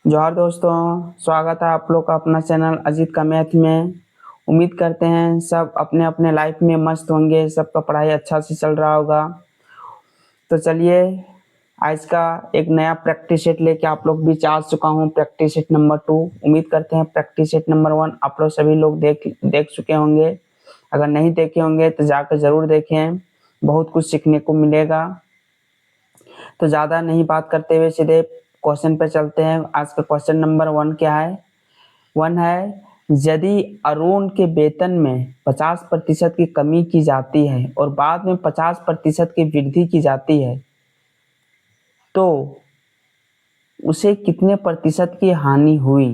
जोहार दोस्तों, स्वागत है आप लोग का अपना चैनल अजीत का मैथ में। उम्मीद करते हैं सब अपने अपने लाइफ में मस्त होंगे, सबका पढ़ाई अच्छा से चल रहा होगा। तो चलिए आज का एक नया प्रैक्टिस सेट लेके आप लोग बीच आ चुका हूँ। Practice set number 2। उम्मीद करते हैं प्रैक्टिस सेट नंबर 1 आप लोग सभी लोग देख चुके होंगे। अगर नहीं देखे होंगे तो जाकर जरूर देखें, बहुत कुछ सीखने को मिलेगा। तो ज़्यादा नहीं बात करते हुए सीधे क्वेश्चन पे चलते हैं। आज का क्वेश्चन नंबर 1 क्या है? 1 है, यदि अरुण के वेतन में 50% की कमी की जाती है और बाद में 50% की वृद्धि की जाती है तो उसे कितने प्रतिशत की हानि हुई?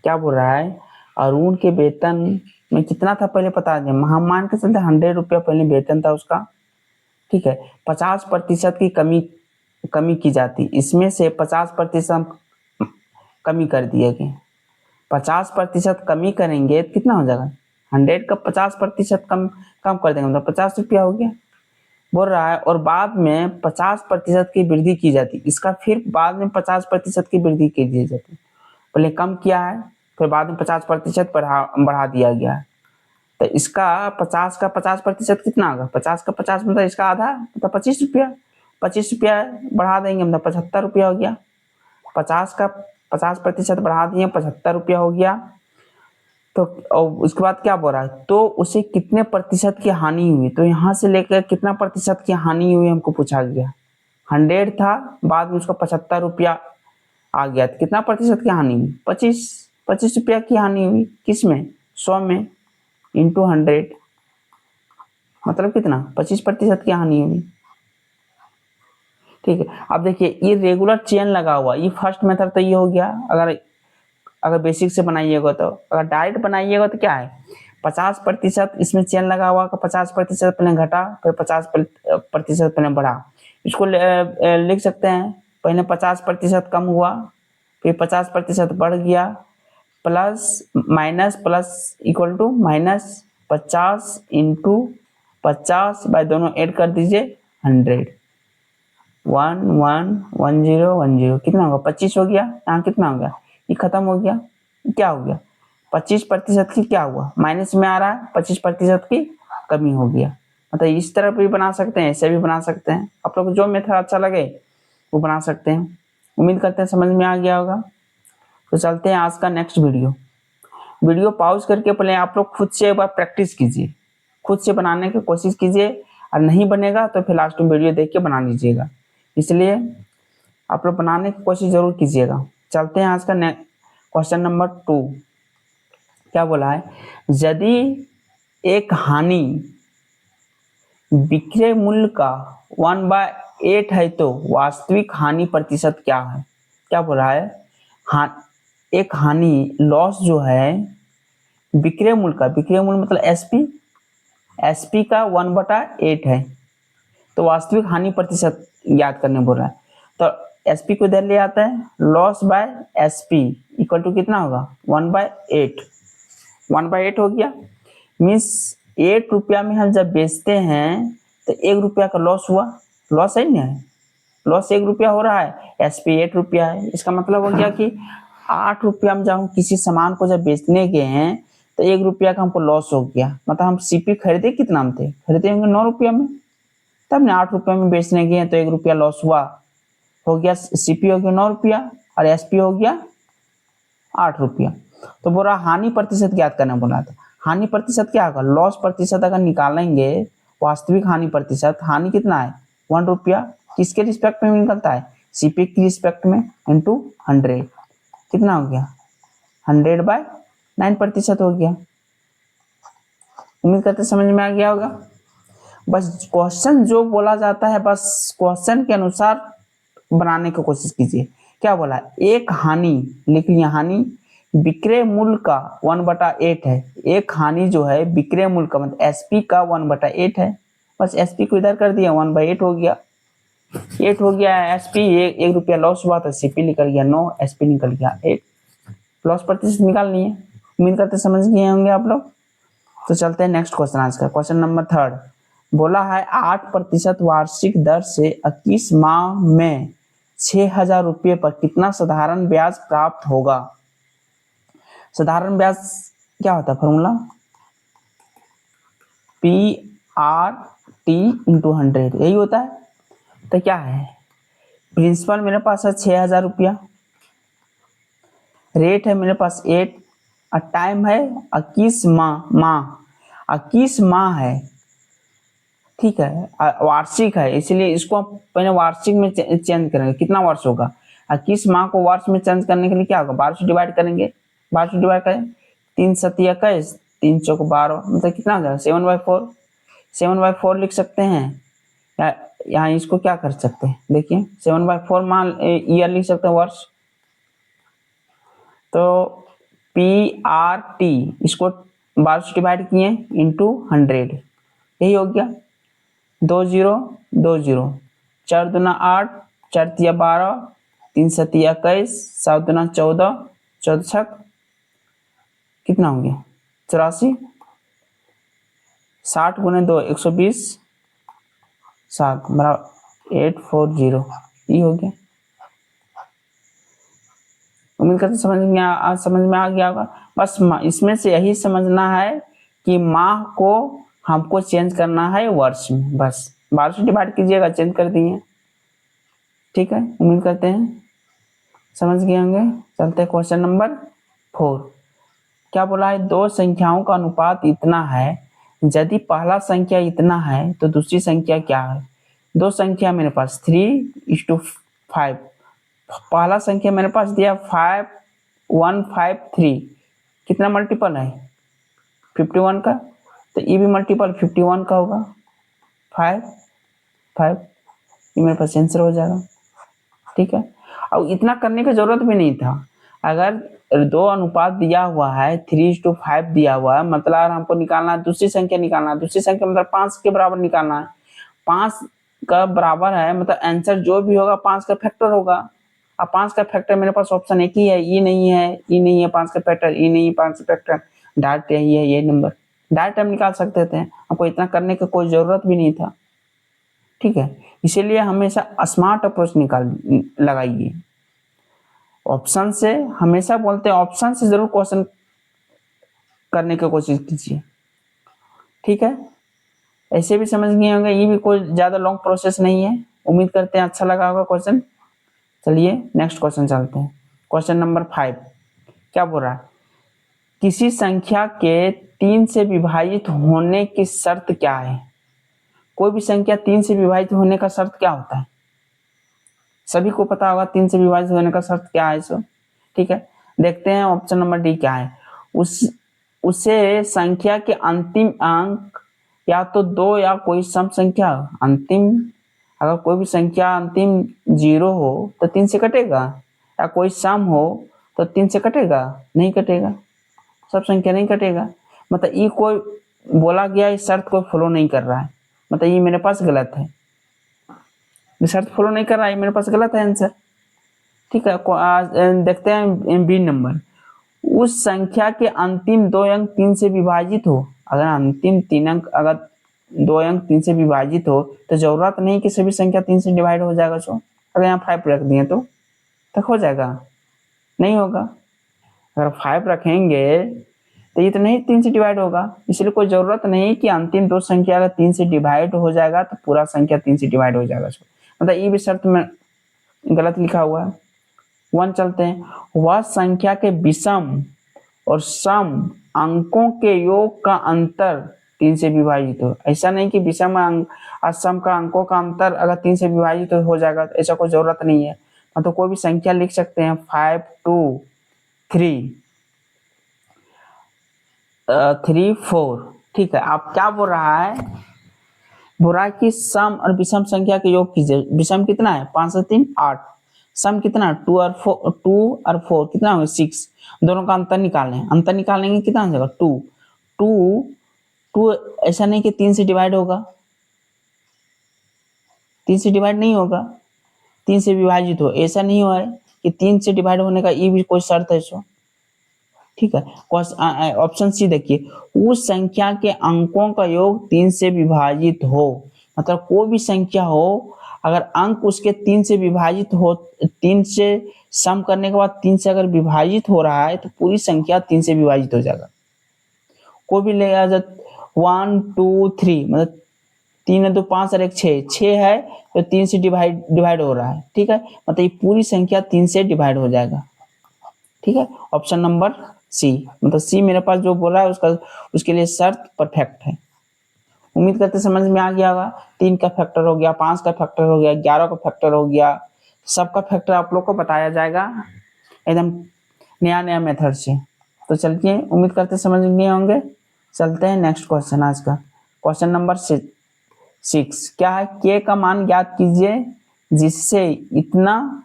क्या बोल रहा है? अरुण के वेतन में कितना था पहले बता दें। हम मान के चलते 100 रुपया पहले वेतन था उसका, ठीक है। 50% की कमी की जाती, इसमें से 50% कमी कर दिए गए। 50% कमी करेंगे तो कितना हो जाएगा? 100 का 50% कम कम कर देंगे मतलब 50 रुपया हो गया। बोल रहा है और बाद में 50% की वृद्धि की जाती, इसका फिर बाद में 50% की वृद्धि की दी जाती। पहले कम किया है, फिर बाद में 50% बढ़ा दिया गया है। तो इसका 50 का 50% कितना होगा? 50 का 50 मतलब इसका आधा मतलब 25 रुपया। 25 रुपया बढ़ा देंगे मतलब 75 रुपया हो गया। 50 का 50% बढ़ा दिए, 75 रुपया हो गया। तो और उसके बाद क्या बोल रहा है? तो उसे कितने प्रतिशत की हानि हुई? तो यहाँ से लेकर कितना प्रतिशत की हानि हुई हमको पूछा गया। 100 था, बाद में उसका 75 रुपया आ गया, तो कितना प्रतिशत की हानि हुई? 25 रुपया की हानि हुई। किस में? 100 में इंटू 100 मतलब कितना? 25% की हानि हुई। ठीक है, अब देखिए ये रेगुलर चेन लगा हुआ, ये फर्स्ट मेथड तो ये हो गया। अगर बेसिक से बनाइएगा तो, अगर डायरेक्ट बनाइएगा तो क्या है? 50% इसमें चेन लगा हुआ का 50% पहले घटा, फिर 50% पहले बढ़ा। इसको लिख सकते हैं, पहले 50% कम हुआ, फिर 50% बढ़ गया, plus minus plus equal to minus 50 into 50 by दोनों ऐड कर दीजिए 100। 1 1 1 0 1 0 कितना होगा? 25 हो गया। यहाँ कितना हो गया? ये खत्म हो गया। क्या हो गया? 25% की क्या हुआ? माइनस में आ रहा है, 25% की कमी हो गया। मतलब इस तरह भी बना सकते हैं, ऐसे भी बना सकते हैं। आप लोग को जो मेथड अच्छा लगे वो बना सकते हैं। उम्मीद करते हैं समझ में आ गया होगा। तो चलते हैं आज का नेक्स्ट वीडियो पॉज करके पहले आप लोग खुद से एक बार प्रैक्टिस कीजिए, खुद से बनाने की कोशिश कीजिए। और नहीं बनेगा तो फिर लास्ट में वीडियो देख के बना लीजिएगा। इसलिए आप लोग बनाने की कोशिश जरूर कीजिएगा। चलते हैं आज का क्वेश्चन नंबर 2। क्या बोला है? यदि एक हानि विक्रय मूल्य का 1/8 है तो वास्तविक हानि प्रतिशत क्या है? क्या बोल रहा है? हाँ, एक हानि लॉस जो है विक्रय मूल्य मतलब एसपी का 1/8 है, तो वास्तविक हानि प्रतिशत ज्ञात करने बोल रहा है। तो एसपी को इधर ले आता है, loss by SP equal to कितना होगा? 1/8। 1/8 हो गया, मीन्स 8 रुपया में हम जब बेचते हैं तो 1 रुपया का लॉस हुआ। लॉस है ना, लॉस 1 रुपया हो रहा है, एसपी 8 रुपया है। इसका मतलब हो गया कि 8 रुपया में जब हम किसी सामान को जब बेचने गए हैं तो 1 रुपया का हमको लॉस हो गया। मतलब हम सीपी खरीदे कितना में थे? खरीदे होंगे 9 रुपया में, तब ने 8 रुपये में बेचने गए तो 1 रुपया लॉस हुआ। हो गया सीपी हो गया 9 रुपया और एसपी हो गया 8 रुपया। तो बोला हानि प्रतिशत ज्ञात करना बोला था। हानि प्रतिशत क्या होगा? लॉस प्रतिशत अगर निकालेंगे, वास्तविक हानि प्रतिशत, हानि कितना है? 1 रुपया। किसके रिस्पेक्ट में निकलता है? सीपी की रिस्पेक्ट में इंटू 100 कितना हो गया? 100/9% हो गया। उम्मीद करते समझ में आ गया होगा। बस क्वेश्चन जो बोला जाता है बस क्वेश्चन के अनुसार बनाने की कोशिश कीजिए। क्या बोला? एक हानि लिख लिया, हानि विक्रय मूल्य का 1/8 है। एक हानि जो है विक्रय मूल्य का मतलब एसपी का 1/8 है। बस एसपी को इधर कर दिया, 1/8 हो गया। 8 हो गया एसपी, 1 रुपया लॉस हुआ तो सीपी निकल गया 9, एसपी निकल गया 8। लॉस प्रतिशत निकालनी है। उम्मीद करते समझ गए होंगे आप लोग। तो चलते हैं नेक्स्ट क्वेश्चन आज का, क्वेश्चन नंबर 3। बोला है 8% वार्षिक दर से 21 माह में 6,000 रुपये पर कितना साधारण ब्याज प्राप्त होगा। साधारण ब्याज क्या होता है फॉर्मूला, PRT इंटू 100, यही होता है। तो क्या है, प्रिंसिपल मेरे पास है 6,000 रुपया, रेट है मेरे पास 8 और टाइम है 21 माह 21 माह है, ठीक है, वार्षिक है, इसलिए इसको हम पहले वार्षिक में चेंज करेंगे, कितना वर्ष होगा। 21 माह को वर्ष में चेंज करने के लिए क्या होगा, 12 से डिवाइड करेंगे, 12 से डिवाइड करें 3 सती 21, 3 चौक 12, मतलब कितना हो जाएगा 7/4, 7/4 लिख सकते हैं। या यहाँ इसको क्या कर सकते हैं, देखिए 7/4 मान ईयर लिख सकते हैं, वर्ष। तो PRT इसको 12 से डिवाइड किए इंटू 100, यही हो गया। 2 0 2 0, 4 दूना 8, 4 तिया 12, 3 सतिया 21, 7 दूना 14, 14 छक कितना हो गया 84, 60 गुने 2 120, 7 बराबर 840, ये हो गया। उम्मीद करते समझ में आ गया होगा। बस इसमें से यही समझना है कि माह को हमको चेंज करना है वर्ष में, बस 12 से डिवाइड कीजिएगा, चेंज कर दिए, ठीक है। उम्मीद करते हैं समझ गए होंगे। चलते हैं क्वेश्चन नंबर 4। क्या बोला है, दो संख्याओं का अनुपात इतना है, यदि पहला संख्या इतना है तो दूसरी संख्या क्या है। दो संख्या मेरे पास 3:5, पहला संख्या मेरे पास दिया 5153, कितना मल्टीपल है 51 का, तो ये भी मल्टीपल 51 का होगा, 5 5, ये मेरे पास आंसर हो जाएगा, ठीक है। और इतना करने की जरूरत भी नहीं था। अगर दो अनुपात दिया हुआ है 3:5 दिया हुआ है, मतलब अगर हमको निकालना है दूसरी संख्या, निकालना है दूसरी संख्या मतलब 5 के बराबर निकालना है, 5 का बराबर है मतलब आंसर जो भी होगा 5 का फैक्टर होगा। अब 5 का फैक्टर मेरे पास ऑप्शन एक ही है, ये नहीं है, ये नहीं है 5 का फैक्टर, ये नहीं है 5 का फैक्टर, डायरेक्ट यही है, ये नंबर डायरेक्ट हम निकाल सकते थे, हमको इतना करने की कोई जरूरत भी नहीं था, ठीक है। इसीलिए हमेशा स्मार्ट अप्रोच लगाइए। ऑप्शन से हमेशा बोलते हैं, ऑप्शन से जरूर क्वेश्चन करने की कोशिश कीजिए, ठीक है। ऐसे भी समझ गए होंगे, ये भी कोई ज्यादा लॉन्ग प्रोसेस नहीं है। उम्मीद करते हैं अच्छा लगा होगा क्वेश्चन। चलिए नेक्स्ट क्वेश्चन चलते हैं। क्वेश्चन नंबर 5 क्या बोल रहा है, किसी संख्या के 3 से विभाजित होने की शर्त क्या है। कोई भी संख्या 3 से विभाजित होने का शर्त क्या होता है, सभी को पता होगा 3 से विभाजित होने का शर्त क्या है सो, ठीक है। देखते हैं ऑप्शन नंबर डी क्या है। उसे संख्या के अंतिम अंक या तो 2 या कोई सम संख्या अंतिम, अगर कोई भी संख्या अंतिम 0 हो तो 3 से कटेगा, या कोई सम हो तो 3 से कटेगा, नहीं कटेगा, सब संख्या नहीं कटेगा। मतलब ये कोई बोला गया इस शर्त को फॉलो नहीं कर रहा है, मतलब ये मेरे पास गलत है, शर्त फॉलो नहीं कर रहा है, मेरे पास गलत है आंसर, ठीक है। देखते हैं बी नंबर, उस संख्या के अंतिम 2 अंक 3 से विभाजित हो। अगर अंतिम 3 अंक अगर 2 अंक 3 से विभाजित हो तो जरूरत नहीं कि सभी संख्या 3 से डिवाइड हो जाएगा। सो अगर यहाँ 5 रख दिए तो तक हो जाएगा, नहीं होगा। अगर 5 रखेंगे तो ये तो नहीं 3 से डिवाइड होगा, इसलिए कोई जरूरत नहीं कि अंतिम 2 संख्या अगर 3 से डिवाइड हो जाएगा तो पूरा संख्या 3 से डिवाइड हो जाएगा। मतलब ये भी शर्त में गलत लिखा हुआ है। 1 चलते हैं, वह संख्या के विषम और सम अंकों के योग का अंतर 3 से विभाजित हो। ऐसा नहीं कि विषम और सम का अंकों का अंतर अगर 3 से विभाजित हो जाएगा, तो ऐसा कोई जरूरत नहीं है। मतलब कोई भी संख्या लिख सकते हैं 5 2 3 3 4, ठीक है। आप क्या बोल रहा है, बोल रहा है कि सम और विषम संख्या के योग कीजिए। विषम कितना है 5 से 3 8, सम कितना 2 और 4 कितना होगा 6, दोनों का अंतर निकालने, अंतर निकालेंगे कितना हो जाएगा 2 2 2, ऐसा नहीं कि 3 से डिवाइड होगा, 3 से डिवाइड नहीं होगा, 3 से विभाजित हो, ऐसा नहीं हुआ है कि 3 से डिवाइड होने का ये भी कोई शर्त है सो, ठीक है। ऑप्शन सी देखिए, उस संख्या के अंकों का योग 3 से विभाजित हो, मतलब कोई भी संख्या हो अगर अंक उसके 3 से विभाजित हो, 3 से सम करने के बाद 3 से अगर विभाजित हो रहा है तो पूरी संख्या 3 से विभाजित हो जाएगा। कोई भी लेगा जब 1 2 3 मतलब 3 है तो 5 और 1 6, 6 है तो 3 से डिवाइड हो रहा है, ठीक है, मतलब ये पूरी संख्या 3 से डिवाइड हो जाएगा, ठीक है। ऑप्शन नंबर सी, मतलब सी मेरे पास जो बोला है उसका उसके लिए शर्त परफेक्ट है। उम्मीद करते समझ में आ गया होगा। 3 का फैक्टर हो गया, 5 का फैक्टर हो गया, 11 का फैक्टर हो गया, सबका फैक्टर आप लोग को बताया जाएगा एकदम नया नया मेथड से। तो चलिए, उम्मीद करते समझ गए होंगे। चलते हैं नेक्स्ट क्वेश्चन आज का, क्वेश्चन नंबर 6 क्या है, के का मान ज्ञात कीजिए जिससे इतना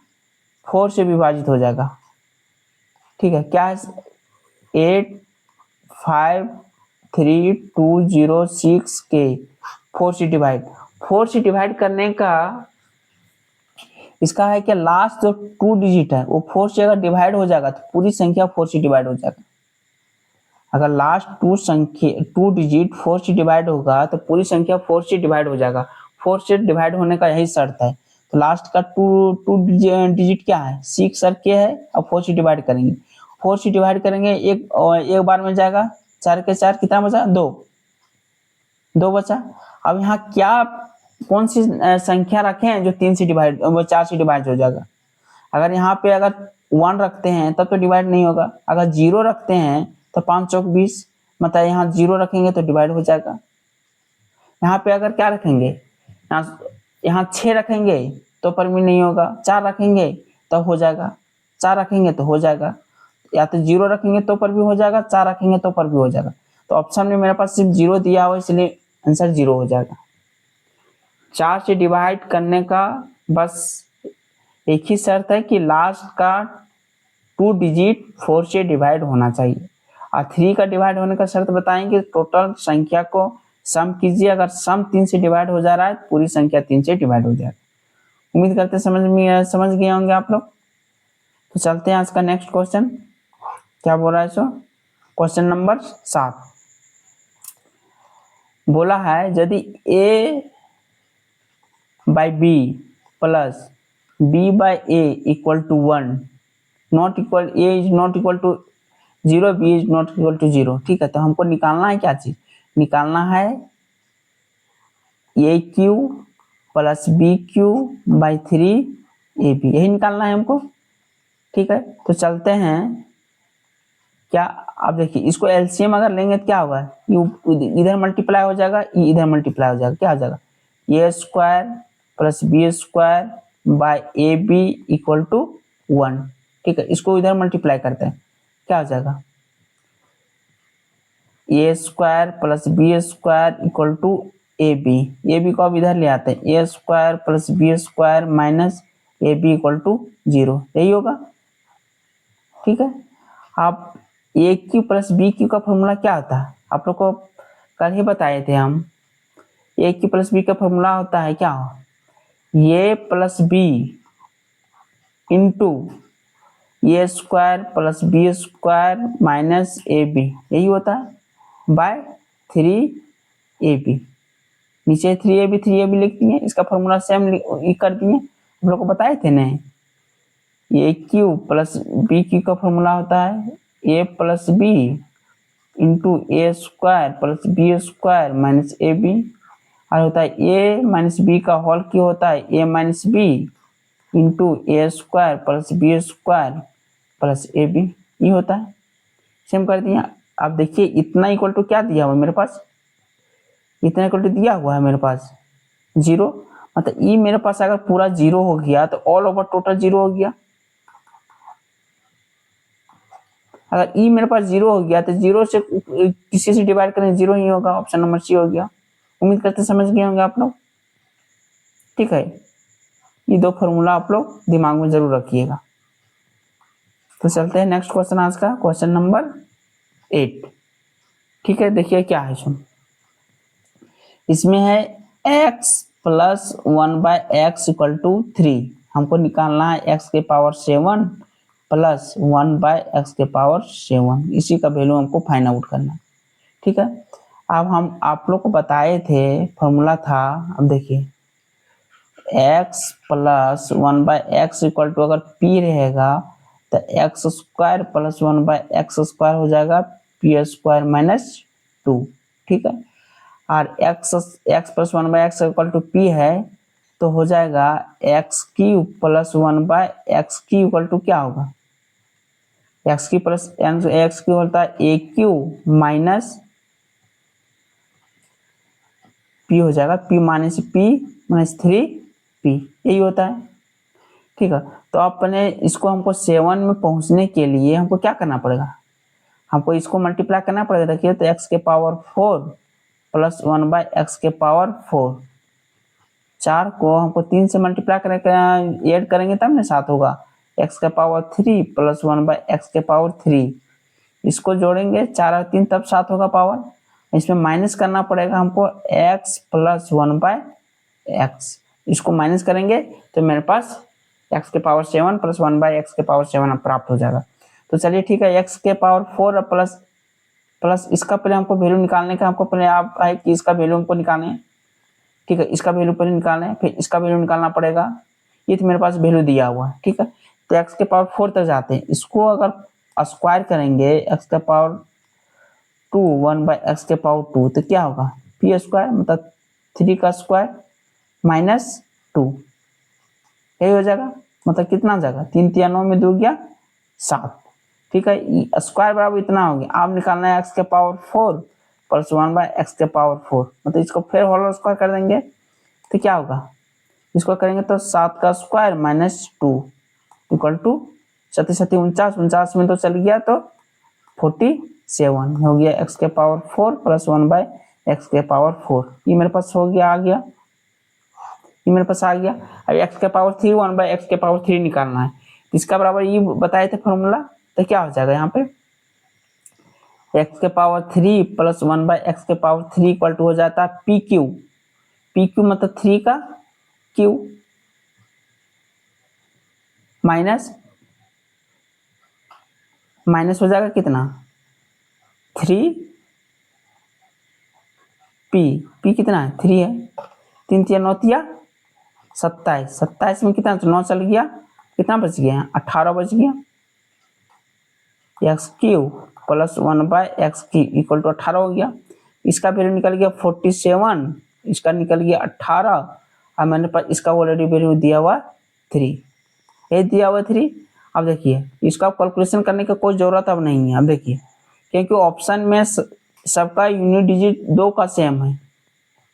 4 से विभाजित हो जाएगा, ठीक है। क्या है, 8 5 3 2 0 6 के 4 से डिवाइड करने का इसका है कि लास्ट जो 2 डिजिट है वो 4 से अगर डिवाइड हो जाएगा तो पूरी संख्या 4 से डिवाइड हो जाएगा। अगर लास्ट 2 डिजिट 4 से डिवाइड होगा तो पूरी संख्या 4 से डिवाइड हो जाएगा। 4 से डिवाइड होने का यही शर्त है। तो लास्ट का 2 डिजिट क्या है, 6 और के है, अब 4 से डिवाइड करेंगे। 4 से डिवाइड करेंगे एक बार में जाएगा, 4 के 4 कितना बचा, 2 बचा। अब यहाँ क्या कौन सी संख्या रखें जो 3 से डिवाइड, वो 4 से डिवाइड हो जाएगा। अगर यहाँ पे अगर 1 रखते हैं तब तो डिवाइड नहीं होगा, अगर 0 रखते हैं तो 5 चौक 20, मतलब यहाँ 0 रखेंगे तो डिवाइड हो जाएगा। यहाँ पे अगर क्या रखेंगे, यहाँ 6 रखेंगे तो पर भी नहीं होगा, 4 रखेंगे तो हो जाएगा, 4 रखेंगे तो हो जाएगा, या तो 0 रखेंगे तो पर भी हो जाएगा, 4 रखेंगे तो पर भी हो जाएगा। तो ऑप्शन में मेरे पास सिर्फ 0 दिया हुआ, इसलिए आंसर 0 हो जाएगा। 4 से डिवाइड करने का बस एक ही शर्त है कि लास्ट का 2 डिजिट 4 से डिवाइड होना चाहिए, और 3 का डिवाइड होने का शर्त बताएंगे। टोटल संख्या को सम कीजिए, अगर सम 3 से डिवाइड हो जा रहा है तो पूरी संख्या 3 से डिवाइड हो जाएगी। उम्मीद करते समझ गए होंगे आप लोग। तो चलते हैं आज का नेक्स्ट क्वेश्चन, क्या बोल रहा है सो, क्वेश्चन नंबर 7 बोला है यदि a by B plus b by a equal to 1, not equal, a is not equal to 0, b is not equal to 0, ठीक है। तो हमको निकालना है क्या चीज, निकालना है a cube plus B cube by 3ab, यही निकालना है हमको, ठीक है। तो चलते हैं, क्या आप देखिए इसको एलसीएम अगर लेंगे तो क्या होगा, इधर मल्टीप्लाई हो जाएगा, इधर मल्टीप्लाई हो जाएगा, क्या हो जाएगा, A square plus B square by A B equal to 1, ठीक है। इसको इधर मल्टीप्लाई करते हैं, क्या हो जाएगा, A square plus B square equal to A B को अब इधर ले आते हैं, A square plus B square minus A B equal to 0, यही होगा, ठीक है। आप A cube plus B cube का फॉर्मूला क्या होता है, आप लोग को कल ही बताए थे हम। ए क्यू प्लस बी का फॉर्मूला होता है क्या, A plus B into A square plus B square minus A B, यही होता है, बाय 3ab, नीचे 3ab लिख दिए, इसका फॉर्मूला सेम कर दिए, हम लोग को बताए थे ना। A cube plus B cube का फॉर्मूला होता है A plus B into A square plus B square minus A B, और होता है ए माइनस बी का होल क्यू होता है A minus B into A square plus B square plus A B, ये होता है, सेम कर दिया। अब देखिए इतना इक्वल टू क्या दिया हुआ है मेरे पास, इतना इक्वल टू दिया हुआ है मेरे पास 0, मतलब ये मेरे पास अगर पूरा 0 हो गया तो ऑल ओवर टोटल 0 हो गया। अगर ई मेरे पास 0 हो गया तो 0 से किसी से डिवाइड करें 0 ही होगा, ऑप्शन नंबर सी हो गया। उम्मीद करते समझ गए होंगे आप लोग, ठीक है। ये 2 फॉर्मूला आप लोग दिमाग में जरूर रखिएगा। तो चलते हैं नेक्स्ट क्वेश्चन आज का, क्वेश्चन नंबर 8, ठीक है। देखिए क्या है सुन, इसमें है x plus 1/x equal to 3, हमको निकालना है x के पावर 7 प्लस 1/x के पावर 7, इसी का वैल्यू हमको फाइंड आउट करना है, ठीक है। अब हम आप लोग को बताए थे फॉर्मूला था, अब देखिए X plus one by X equal to अगर पी रहेगा तो X square plus one by X square हो जाएगा पी स्क्वायर माइनस टू। ठीक है, और X X plus one by X equal to P है तो हो जाएगा X cube plus one by X cube equal to क्या होगा, एक्स की प्लस एक्स क्यूब होता है ए क्यूब माइनस पी हो जाएगा, P minus P minus three P, यही होता है। ठीक है, तो अपने इसको हमको 7 में पहुंचने के लिए हमको क्या करना पड़ेगा, हमको इसको मल्टीप्लाई करना पड़ेगा। देखिए तो एक्स के power 4 plus one by x के पावर 4, 4 को हमको 3 से मल्टीप्लाई करेंगे, ऐड करेंगे तब ना 7 होगा। एक्स के power 3 plus one by x के पावर 3, इसको जोड़ेंगे 4 और 3 तब 7 होगा पावर। इसमें माइनस करना पड़ेगा हमको x plus one by x, इसको माइनस करेंगे तो मेरे पास x के power 7 plus one by x के पावर 7 प्राप्त हो जाएगा। तो चलिए ठीक है, x के पावर 4 प्लस प्लस इसका पहले हमको वैल्यू निकालने का, हमको पहले आप है कि इसका वैल्यू हमको निकालना है। ठीक है, इसका वैल्यू पहले निकालना है, फिर इसका वैल्यू निकालना पड़ेगा। ये तो मेरे पास वैल्यू दिया हुआ है। ठीक है, तो एक्स के पावर 4 तक जाते हैं, इसको अगर स्क्वायर करेंगे एक्स के पावर 2 वन बाय एक्स के पावर 2 तो क्या होगा पी स्क्वायर मतलब 3 का स्क्वायर माइनस 2, यही हो जाएगा। मतलब कितना जाएगा 3 3 9 में 2 गया 7। ठीक है, स्क्वायर बराबर इतना हो गया। आप निकालना है एक्स के power 4 plus one by x के पावर 4, मतलब इसको फिर होल स्क्वायर कर देंगे तो क्या होगा, इसको करेंगे तो 7 का स्क्वायर माइनस 2 इक्वल टू 7 7 49, 49 में तो चल गया तो 47 हो गया एक्स के power 4 plus one by x के पावर 4। ये मेरे पास हो गया, आ गया, ये मेरे पास आ गया। अब एक्स के पावर 3 वन बाय एक्स के पावर 3 निकालना है, इसका बराबर ये बताए थे फॉर्मूला, तो क्या हो जाएगा यहाँ पे एक्स के power 3 plus one by x के पावर 3 इक्वल टू हो जाता है पी क्यू, पी क्यू मतलब 3 का क्यू माइनस माइनस हो जाएगा कितना 3 पी, पी कितना है 3 है, 3 3 9 27, 27 में कितना 9 चल गया, कितना बच गया 18 बच गया। X Q plus one by x की इक्वल टू 18 हो गया। इसका वैल्यू निकल गया 47, इसका निकल गया 18, और मैंने पास इसका ऑलरेडी वैल्यू दिया हुआ 3, ये दिया हुआ 3। अब देखिए इसका कैलकुलेशन करने की कोई ज़रूरत अब नहीं है। अब देखिए क्योंकि ऑप्शन में सबका यूनिट डिजिट 2 का सेम है।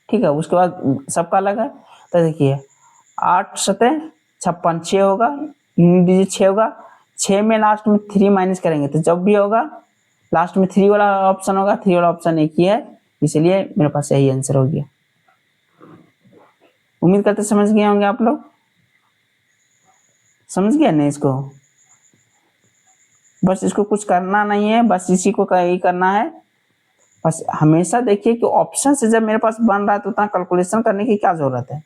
ठीक है, उसके बाद सबका अलग है। तो देखिए 8 सतह 56, 6 होगा, यूनिट डिजिट 6 होगा, 6 में लास्ट में 3 माइनस करेंगे तो जब भी होगा लास्ट में 3 वाला ऑप्शन होगा, 3 वाला ऑप्शन एक ही है, इसलिए मेरे पास यही आंसर हो गया। उम्मीद करते समझ गए होंगे आप लोग, समझ गए ना इसको, बस इसको कुछ करना नहीं है, बस इसी को यही करना है। बस हमेशा देखिए कि ऑप्शन से जब मेरे पास बन रहा है तो उतना कैलकुलेशन करने की क्या जरूरत है।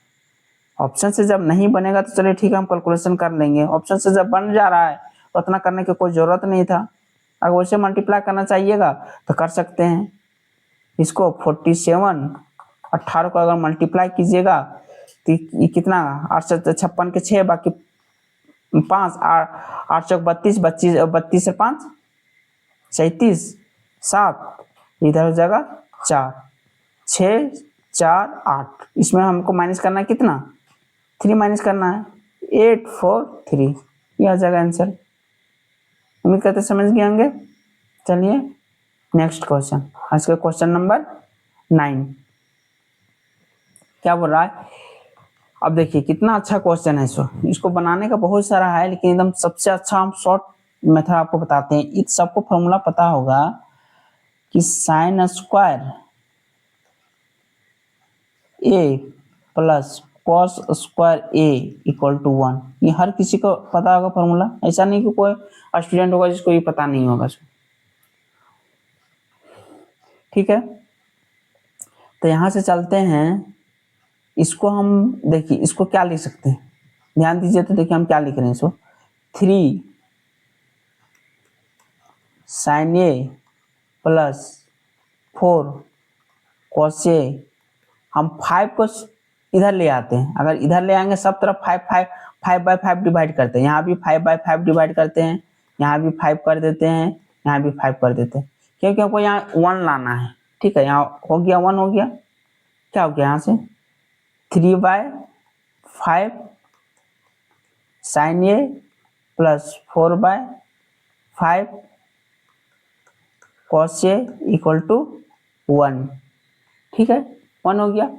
ऑप्शन से जब नहीं बनेगा तो चलिए ठीक है हम कैलकुलेशन कर लेंगे, ऑप्शन से जब बन जा रहा है तो उतना करने की कोई जरूरत नहीं था। अगर वैसे मल्टीप्लाई करना चाहिएगा तो कर सकते हैं। इसको 47 18 को अगर मल्टीप्लाई कीजिएगा तो ये कितना 8 से 56 के 6 बाकी 5 8 चौक 32, 32 से 5 37, 7 इधर हो जाएगा 4 6 4 8, इसमें हमको माइनस करना है कितना 3 माइनस करना है 8 4 3, यह आ जाएगा आंसर। उम्मीद करते समझ गए होंगे। चलिए नेक्स्ट क्वेश्चन, आज का क्वेश्चन नंबर 9 क्या बोल रहा है। अब देखिए कितना अच्छा क्वेश्चन है, इसको बनाने का बहुत सारा है लेकिन एकदम सबसे अच्छा हम शॉर्ट मेथड आपको बताते हैं। इस सबको फॉर्मूला पता होगा कि sine square A plus cos square A equal to 1, ये हर किसी को पता होगा फॉर्मूला, ऐसा नहीं कि कोई स्टूडेंट होगा जिसको ये पता नहीं होगा। ठीक है, तो यहां से चलते हैं, इसको हम देखिए इसको क्या लिख सकते हैं, ध्यान दीजिए तो देखिए हम क्या लिख रहे हैं इसको 3 sign A plus 4 cos A, हम 5 को इधर ले आते हैं, अगर इधर ले आएंगे सब तरफ 5 डिवाइड करते हैं, यहाँ भी 5/5 डिवाइड करते हैं, यहाँ भी 5 कर देते हैं, यहाँ भी 5 कर देते हैं, क्योंकि हमको यहाँ 1 लाना है। ठीक है, यहाँ हो गया 1 हो गया, क्या हो गया यहाँ से 3/5 sine A plus 4/5 cos A equal to 1। ठीक है, 1 हो गया।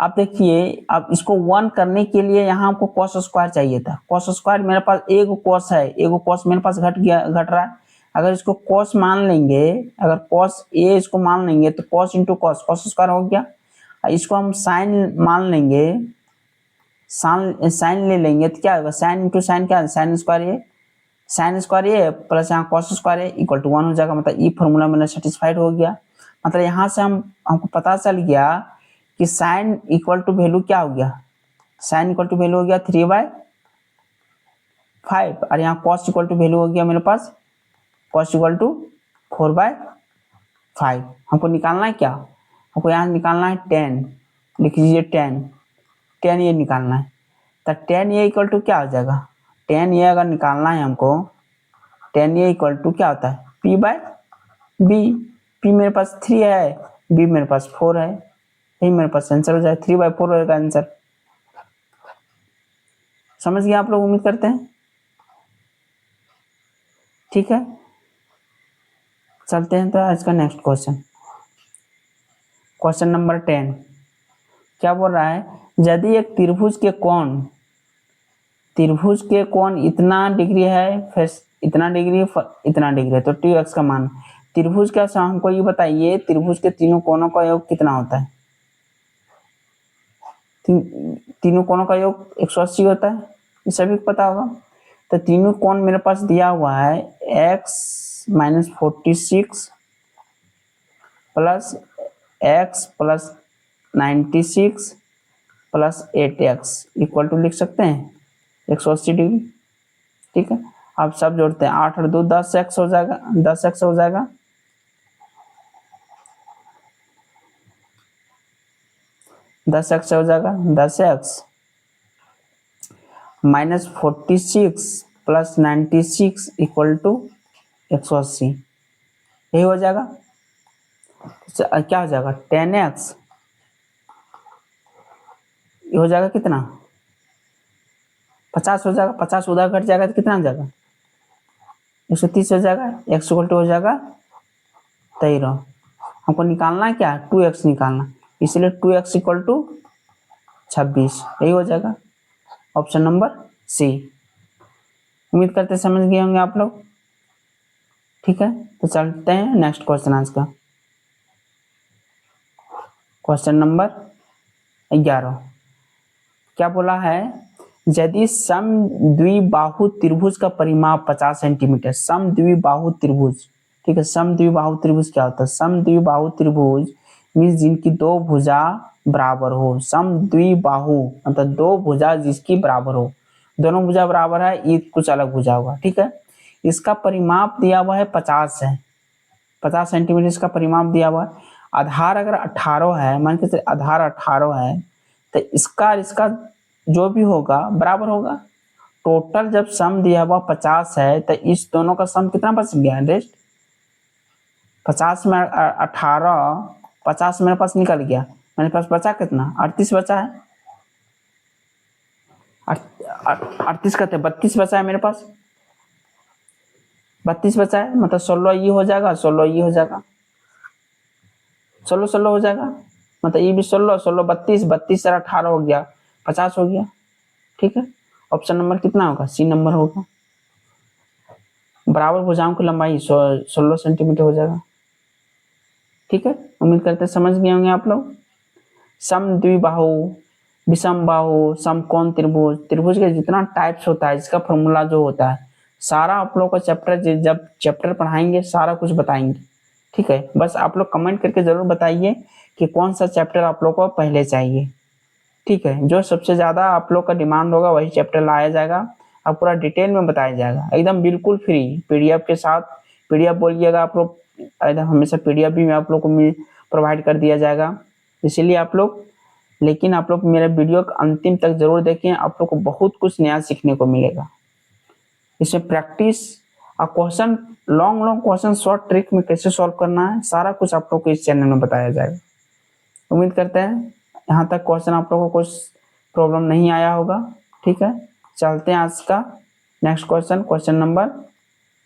अब देखिए, अब इसको 1 करने के लिए यहाँ हमको कॉस स्क्वायर चाहिए था। कॉस स्क्वायर मेरे पास एक कॉस है, एक कॉस मेरे पास घट रहा है। अगर इसको कॉस मान लेंगे, अगर कॉस ए इसको मान लेंगे तो cos into cos, cos square हो गया। इसको हम साइन मान लेंगे, साइन ले लेंगे तो क्या होगा, साइन इंटू साइन क्या है, साइन स्क्वायर ए प्लस यहाँ cos square A equal to 1 हो जाएगा। मतलब ये फॉर्मूला मेरा सेटिस्फाइड हो गया। मतलब यहाँ से हमको पता चल गया कि साइन इक्वल टू वैल्यू क्या हो गया, साइन इक्वल टू वैल्यू हो गया 3/5 और यहाँ कॉस इक्वल टू वैल्यू हो गया मेरे पास कॉस इक्वल टू 4/5। हमको निकालना है क्या, हमको यहाँ निकालना है 10, लिख लीजिए 10 ये निकालना है। तो 10 ये इक्वल टू क्या हो जाएगा, 10 ये अगर निकालना है हमको, 10 ये इक्वल टू क्या होता है P/B। P मेरे पास 3 है, B मेरे पास 4 है, यही मेरे पास आंसर हो जाए 3/4 होगा आंसर। समझ गए आप लोग, उम्मीद करते हैं। ठीक है, चलते हैं तो आज का नेक्स्ट क्वेश्चन, क्वेश्चन नंबर 10 क्या बोल रहा है, यदि एक त्रिभुज के कोण इतना डिग्री है, फिर इतना डिग्री है, तो 2x का मान। त्रिभुज का हमको ये बताइए, त्रिभुज के तीनों कोणों का योग कितना होता है, तीनों कोणों का योग 180 होता है, ये सभी को पता होगा। तो तीनों कोण मेरे पास दिया हुआ है x-46 plus x plus 96 plus 8x equal to लिख सकते हैं 180 डिग्री। ठीक है, अब सब जोड़ते हैं, 8 और 2 10x हो जाएगा, 10x हो जाएगा। दस एक्स हो जाएगा, 10x minus 46 plus 96 equal to 180, यही हो जाएगा। क्या हो जाएगा 10x, ये हो जाएगा कितना 50 हो जाएगा, 50 उधर घट जाएगा तो कितना हो जाएगा 130 हो जाएगा, x इक्वल टू हो जाएगा 13। हमको निकालना है क्या 2x निकालना, इसलिए 2x इक्वल टू 26, यही हो जाएगा ऑप्शन नंबर सी। उम्मीद करते समझ गए होंगे आप लोग। ठीक है, तो चलते हैं नेक्स्ट क्वेश्चन आज का, क्वेश्चन नंबर 11 क्या बोला है, यदि समद्विबाहु त्रिभुज का परिमाप 50 सेंटीमीटर, समद्विबाहु त्रिभुज। ठीक है, समद्विबाहु त्रिभुज क्या होता है, समद्विबाहु त्रिभुज मीन्स जिनकी दो भुजा बराबर हो, समद्विबाहु मतलब दो भुजा जिसकी बराबर हो, दोनों भुजा बराबर है, ये कुछ अलग भुजा होगा। ठीक है, इसका परिमाप दिया हुआ है 50 है, 50 सेंटीमीटर इसका परिमाप दिया हुआ है। आधार अगर 18 है, मान के चलिए आधार 18 है, तो इसका जो भी होगा बराबर होगा। टोटल जब सम दिया हुआ 50 है, तो इस दोनों का सम कितना बच गया रेस्ट, 50 में 18, 50 मेरे पास निकल गया, मेरे पास बचा कितना 38 बचा है, 38 कहते 32 बचा है मेरे पास, 32 बचा है, मतलब 16 ये हो जाएगा, 16 ये हो जाएगा, 16 हो जाएगा, मतलब ये भी 16 32 32 और 18 हो गया, 50 हो गया। ठीक है, ऑप्शन नंबर कितना होगा, सी नंबर होगा। बराबर भुजाओं की लंबाई 16 सेंटीमीटर हो जाएगा। ठीक है, उम्मीद करते समझ गए होंगे आप लोग। समद्विबाहु, विषम बाहु, समकोण त्रिभुज, त्रिभुज के जितना टाइप्स होता है, इसका फॉर्मूला जो होता है सारा आप लोग का जब चैप्टर पढ़ाएंगे सारा कुछ बताएंगे। ठीक है, बस आप लोग कमेंट करके जरूर बताइए कि कौन सा चैप्टर आप लोग को पहले चाहिए। ठीक है, जो सबसे ज़्यादा आप लोग का डिमांड होगा वही चैप्टर लाया जाएगा और पूरा डिटेल में बताया जाएगा, एकदम बिल्कुल फ्री पीडीएफ के साथ। पीडीएफ बोलिएगा आप लोग, एकदम हमेशा पीडीएफ भी आप लोग को प्रोवाइड कर दिया जाएगा, इसीलिए आप लोग लेकिन आप लोग मेरे वीडियो को अंतिम तक जरूर देखें, आप लोग को बहुत कुछ नया सीखने को मिलेगा। इसमें प्रैक्टिस और question, long long question short trick में कैसे सॉल्व करना है, सारा कुछ आप लोग को इस चैनल में बताया जाएगा। उम्मीद करते हैं यहाँ तक क्वेश्चन आप लोगों को कुछ प्रॉब्लम नहीं आया होगा। ठीक है, चलते हैं आज का नेक्स्ट क्वेश्चन, क्वेश्चन नंबर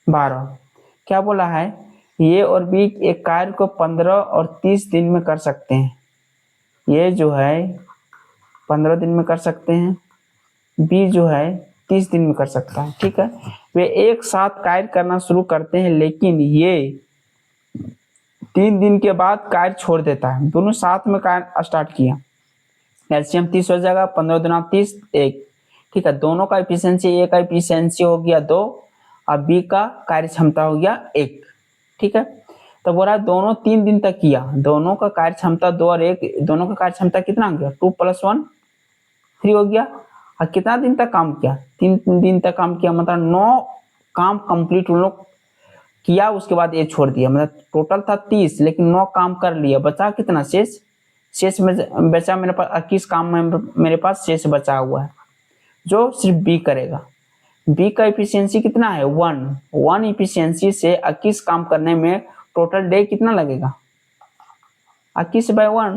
12। क्या बोला है, ए और बी एक कार्य को 15 और 30 दिन में कर सकते हैं। ये जो है 15 दिन में कर सकते हैं, बी जो है 30 दिन में कर सकता है। ठीक है, वे एक साथ कार्य करना शुरू करते हैं, लेकिन ये 3 दिन के बाद कार्य छोड़ देता है। दोनों साथ में कार्य स्टार्ट किया, एलसीएम 30 हो जाएगा, 15 दुना 30 1। ठीक है, दोनों का एफिशिएंसी, ए का एफिशिएंसी हो गया 2 और बी का कार्य क्षमता हो गया 1। ठीक है, तो बोला दोनों 3 दिन तक किया, दोनों का कार्य क्षमता 2 और 1, दोनों का कार्य क्षमता कितना हो गया, 2 + 1 3 हो गया। और कितना दिन तक काम किया, 3 दिन तक काम किया, मतलब 9 काम कंप्लीट उन लोग किया, उसके बाद ये छोड़ दिया। मतलब टोटल था 30, लेकिन 9 काम कर लिया, बचा कितना शेष में बचा मेरे पास 21 काम में मेरे पास शेष बचा हुआ है, जो सिर्फ बी करेगा। बी का एफिशिएंसी कितना है 1 एफिशिएंसी से 21 काम करने में टोटल डे कितना लगेगा, 21/1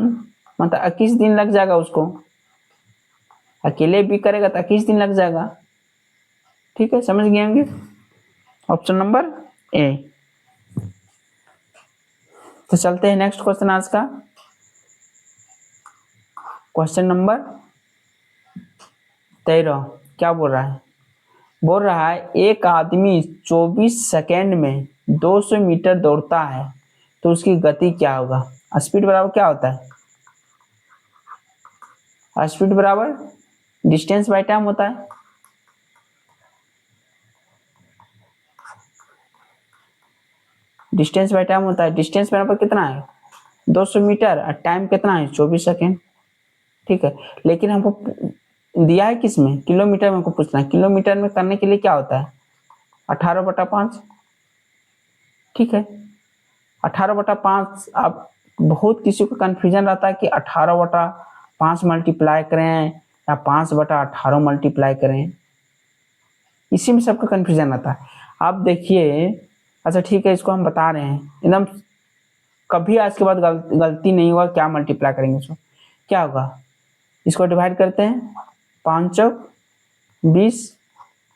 मतलब 21 दिन लग जाएगा उसको। अकेले बी करेगा तो 21 दिन लग जाएगा। ठीक है, समझ गए होंगे। Option number A. तो चलते हैं नेक्स्ट क्वेश्चन आज का, क्वेश्चन नंबर 13। क्या बोल रहा है, बोल रहा है एक आदमी 24 सेकेंड में 200 मीटर दौड़ता है, तो उसकी गति क्या होगा। स्पीड बराबर क्या होता है, स्पीड बराबर डिस्टेंस बाय टाइम होता है। डिस्टेंस बाय टाइम होता है, डिस्टेंस बराबर कितना है 200 मीटर और टाइम कितना है 24 सेकेंड। ठीक है, लेकिन हमको दिया है किस में, किलोमीटर में हमको पूछना है। किलोमीटर में करने के लिए क्या होता है 18/5। ठीक है, 18/5। अब बहुत किसी को कंफ्यूजन रहता है कि 18/5 मल्टीप्लाई करें या 5/18 मल्टीप्लाई करें, इसी में सबका कंफ्यूजन रहता है। आप देखिए, अच्छा ठीक है, इसको हम बता रहे हैं एकदम, कभी आज के बाद गलती नहीं होगा। क्या मल्टीप्लाई करेंगे इसको, क्या होगा, इसको डिवाइड करते हैं, 5 चौक 20,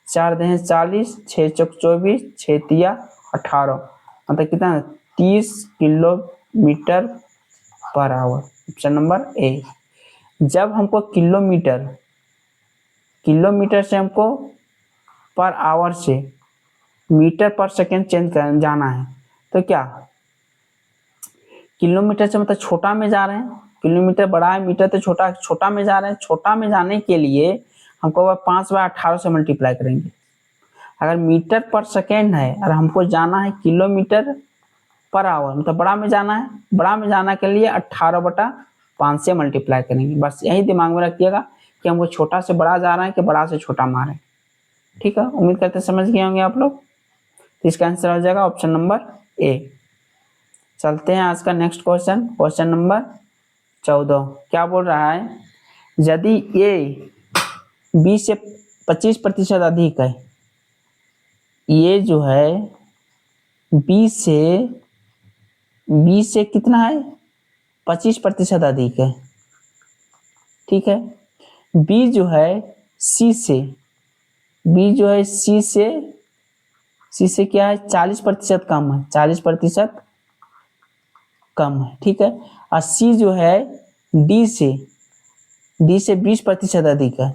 4 दें 40, 6 चौक 24, 6 तिया 18, मतलब कितना 30 kilometre per hour. Option number A. जब हमको किलोमीटर से हमको पर आवर से मीटर पर सेकेंड चेंज कर जाना है, तो क्या किलोमीटर से मतलब छोटा में जा रहे हैं, किलोमीटर बड़ा है, मीटर तो छोटा में जा रहे हैं। छोटा में जाने के लिए हमको 5/18 से मल्टीप्लाई करेंगे। अगर मीटर पर सेकेंड है और हमको जाना है किलोमीटर पर आवर, मतलब बड़ा में जाना है, बड़ा में जाने के लिए 18/5 से मल्टीप्लाई करेंगे। बस यही दिमाग में रखिएगा कि हमको छोटा से बड़ा जा रहा है कि बड़ा से छोटा मारे। ठीक है, उम्मीद करते समझ गए होंगे आप लोग। तो इसका आंसर हो जाएगा ऑप्शन नंबर ए। चलते हैं आज का नेक्स्ट क्वेश्चन, क्वेश्चन नंबर 14। क्या बोल रहा है, यदि ए बी से 25% अधिक है, ये जो है बी से कितना है 25% अधिक है। ठीक है, बी जो है सी से क्या है 40% कम है, 40% कम है। ठीक है, और सी जो है डी से 20% अधिक है,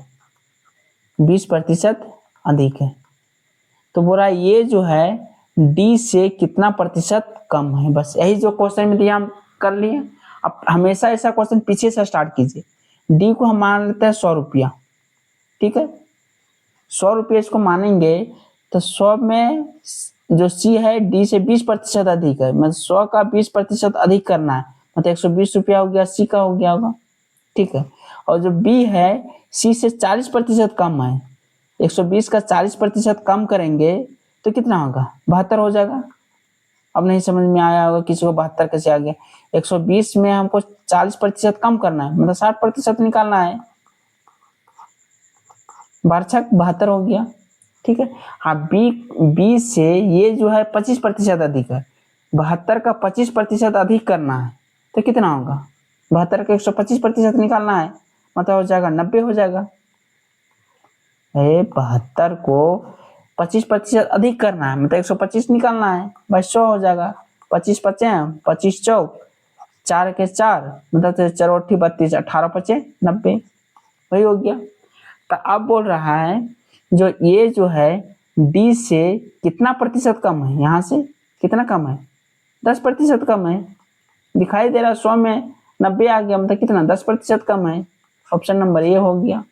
20% अधिक है। तो बोला ये जो है डी से कितना प्रतिशत कम है। बस यही जो क्वेश्चन में दिया हम कर लिए। अब हमेशा ऐसा क्वेश्चन पीछे से स्टार्ट कीजिए। डी को हम मान लेते हैं 100 रुपया। ठीक है, 100 रुपये इसको मानेंगे तो 100 में जो सी है डी से 20% अधिक है, मतलब 100 का 20% अधिक करना है, मतलब 120 रुपया हो गया, सी का हो गया होगा। ठीक है, और जो बी है सी से 40% कम है, 120 का 40% कम करेंगे तो कितना होगा 72 हो जाएगा। अब नहीं समझ में आया होगा किसी को 72 कैसे आ गया। 120 में हमको 40% कम करना है, मतलब 60% निकालना है। 12×6 = 72 हो गया। ठीक है। हाँ, बी से ये जो है 25% अधिक है, 72 का 25% अधिक करना है तो कितना होगा? 72 का 125% निकालना है, मतलब हो जाएगा 90 हो जाएगा। 72 को 25% अधिक करना है, मतलब 125 निकालना है, भाई 100 हो जाएगा। 25 पचे 25 चौक 4 के 4, मतलब 4 32, 18 पचे 90, वही हो गया। तो अब बोल रहा है जो ये जो है डी से कितना प्रतिशत कम है, यहाँ से कितना कम है? 10% कम है। दिखाई दे रहा है 100 में 90 आ गया, मतलब कितना? 10% कम है। ऑप्शन नंबर ए हो गया।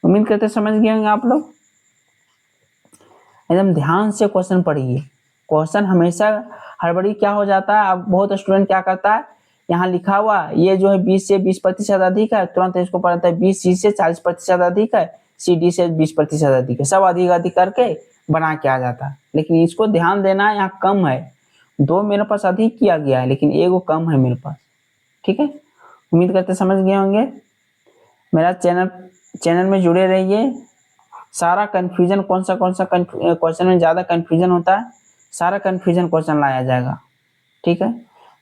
उम्मीद करते समझ गए होंगे आप लोग। एकदम ध्यान से क्वेश्चन पढ़िए। क्वेश्चन हमेशा हड़बड़ी क्या हो जाता है, अब बहुत स्टूडेंट क्या करता है, यहाँ लिखा हुआ ये जो है 20 से 20% अधिक है, तुरंत इसको पढ़ता है 20 सी से 40% अधिक है, सी डी से 20% अधिक है, सब अधिक अधिक करके बना के आ जाता है। लेकिन इसको ध्यान देना, यहाँ कम है, 2 मेरे पास अधिक किया गया है लेकिन एगो कम है मेरे पास। ठीक है, उम्मीद करते समझ गए होंगे। मेरा चैनल में जुड़े रहिए। सारा कन्फ्यूजन कौन सा क्वेश्चन में ज़्यादा कन्फ्यूजन होता है, सारा कन्फ्यूजन क्वेश्चन लाया जाएगा। ठीक है,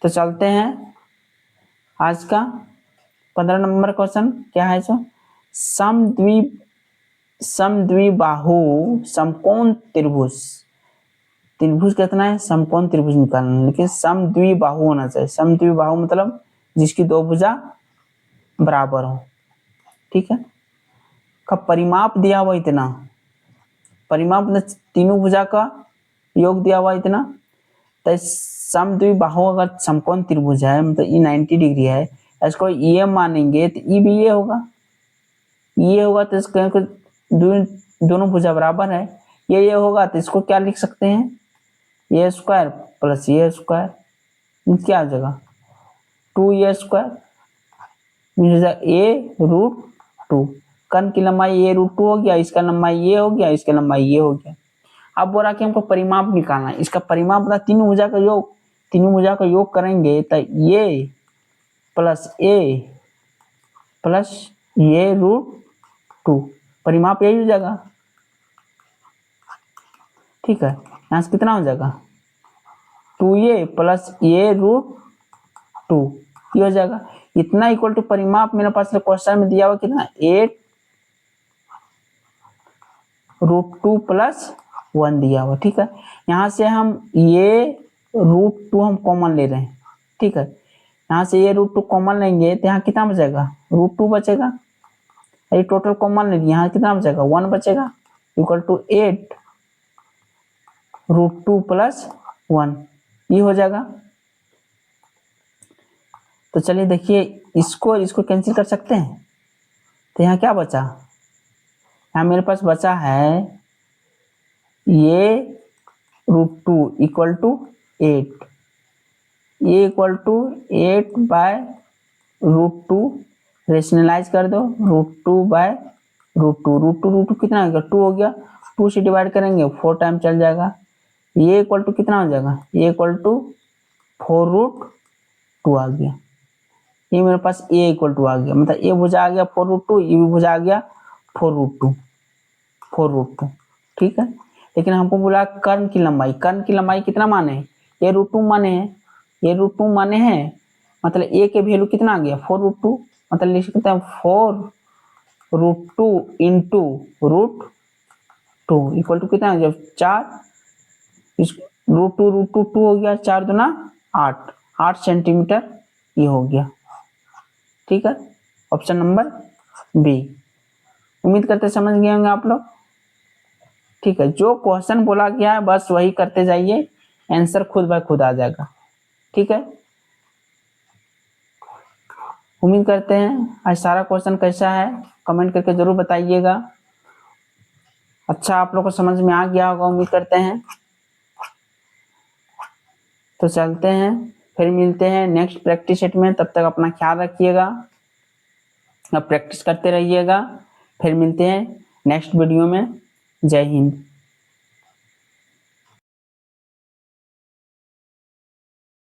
तो चलते हैं आज का 15 नंबर क्वेश्चन। क्या है सो? समद्विबाहु समकोण त्रिभुज। त्रिभुज कितना है? समकोण त्रिभुज निकालना है, लेकिन समद्विबाहु होना चाहिए। समद्विबाहु मतलब जिसकी 2 भुजा बराबर हो। ठीक है, का परिमाप दिया हुआ इतना, परिमाप मतलब तीनों भुजा का योग दिया हुआ इतना। तो समद्विबाहु अगर समकोण त्रिभुज है, मतलब ये 90 डिग्री है, इसको ये मानेंगे तो ये भी ये होगा, ये होगा तो इसको दोनों भुजा बराबर है, ये होगा तो इसको क्या लिख सकते हैं? A square plus A square, क्या हो जाएगा? 2a square a√2। कर्ण की लंबाई a√2 हो गया, इसका लंबाई ये हो गया, इसका लंबाई ये हो गया। अब बोला कि हमको परिमाप निकालना है। इसका परिमाप मतलब तीनों भुजा का योग, तीनों भुजा का योग करेंगे तो ये प्लस ए प्लस a√2, परिमाप यही हो जाएगा। ठीक है, यहाँ से कितना हो जाएगा? 2a प्लस a√2, ये हो जाएगा। इतना इक्वल टू परिमाप मेरे पास क्वेश्चन में दिया हुआ कितना? 8√2 प्लस 1 दिया हुआ। ठीक है, यहाँ से हम ये √2 हम कॉमन ले रहे हैं। ठीक है, यहाँ से ये √2 कॉमन लेंगे तो यहाँ कितना बचेगा? √2 बचेगा। ये टोटल कॉमन लेंगे, यहाँ कितना बचेगा? 1 बचेगा, इक्वल टू 8√2 प्लस 1, ये हो जाएगा। तो चलिए देखिए, इसको कैंसिल कर सकते हैं। तो यहाँ क्या बचा? यहाँ मेरे पास बचा है ये √2 इक्वल टू 8, ये इक्वल टू 8/√2, रेशनलाइज कर दो, √2/√2 कितना हो गया? 2 हो गया। 2 से डिवाइड करेंगे 4 टाइम चल जाएगा। ये इक्वल टू कितना हो जाएगा? ये इक्वल टू 4√2 आ गया। ये मेरे पास a इक्वल टू आ गया, मतलब ये भुजा आ गया 4√2, ये भी भुजा आ गया 4√2। ठीक है, लेकिन हमको बोला कर्ण की लंबाई, कर्ण की लंबाई कितना माने हैं? ये √2 माने हैं, ये √2 माने हैं, मतलब a के वैल्यू कितना आ गया? 4√2, मतलब लिख सकते हैं 4√2 इंटू √2 इक्वल टू कितना आ गया? 4। इस √2 हो गया, 4 दूना 8 सेंटीमीटर, ये हो गया। ठीक है, ऑप्शन नंबर बी। उम्मीद करते समझ गए होंगे आप लोग। ठीक है, जो क्वेश्चन बोला गया है बस वही करते जाइए, आंसर खुद ब खुद आ जाएगा। ठीक है, उम्मीद करते हैं आज सारा क्वेश्चन कैसा है कमेंट करके जरूर बताइएगा। अच्छा, आप लोग को समझ में आ गया होगा, उम्मीद करते हैं। तो चलते हैं, फिर मिलते हैं नेक्स्ट प्रैक्टिस सेट में। तब तक अपना ख्याल रखिएगा, अब प्रैक्टिस करते रहिएगा। फिर मिलते हैं नेक्स्ट वीडियो में। जय हिंद।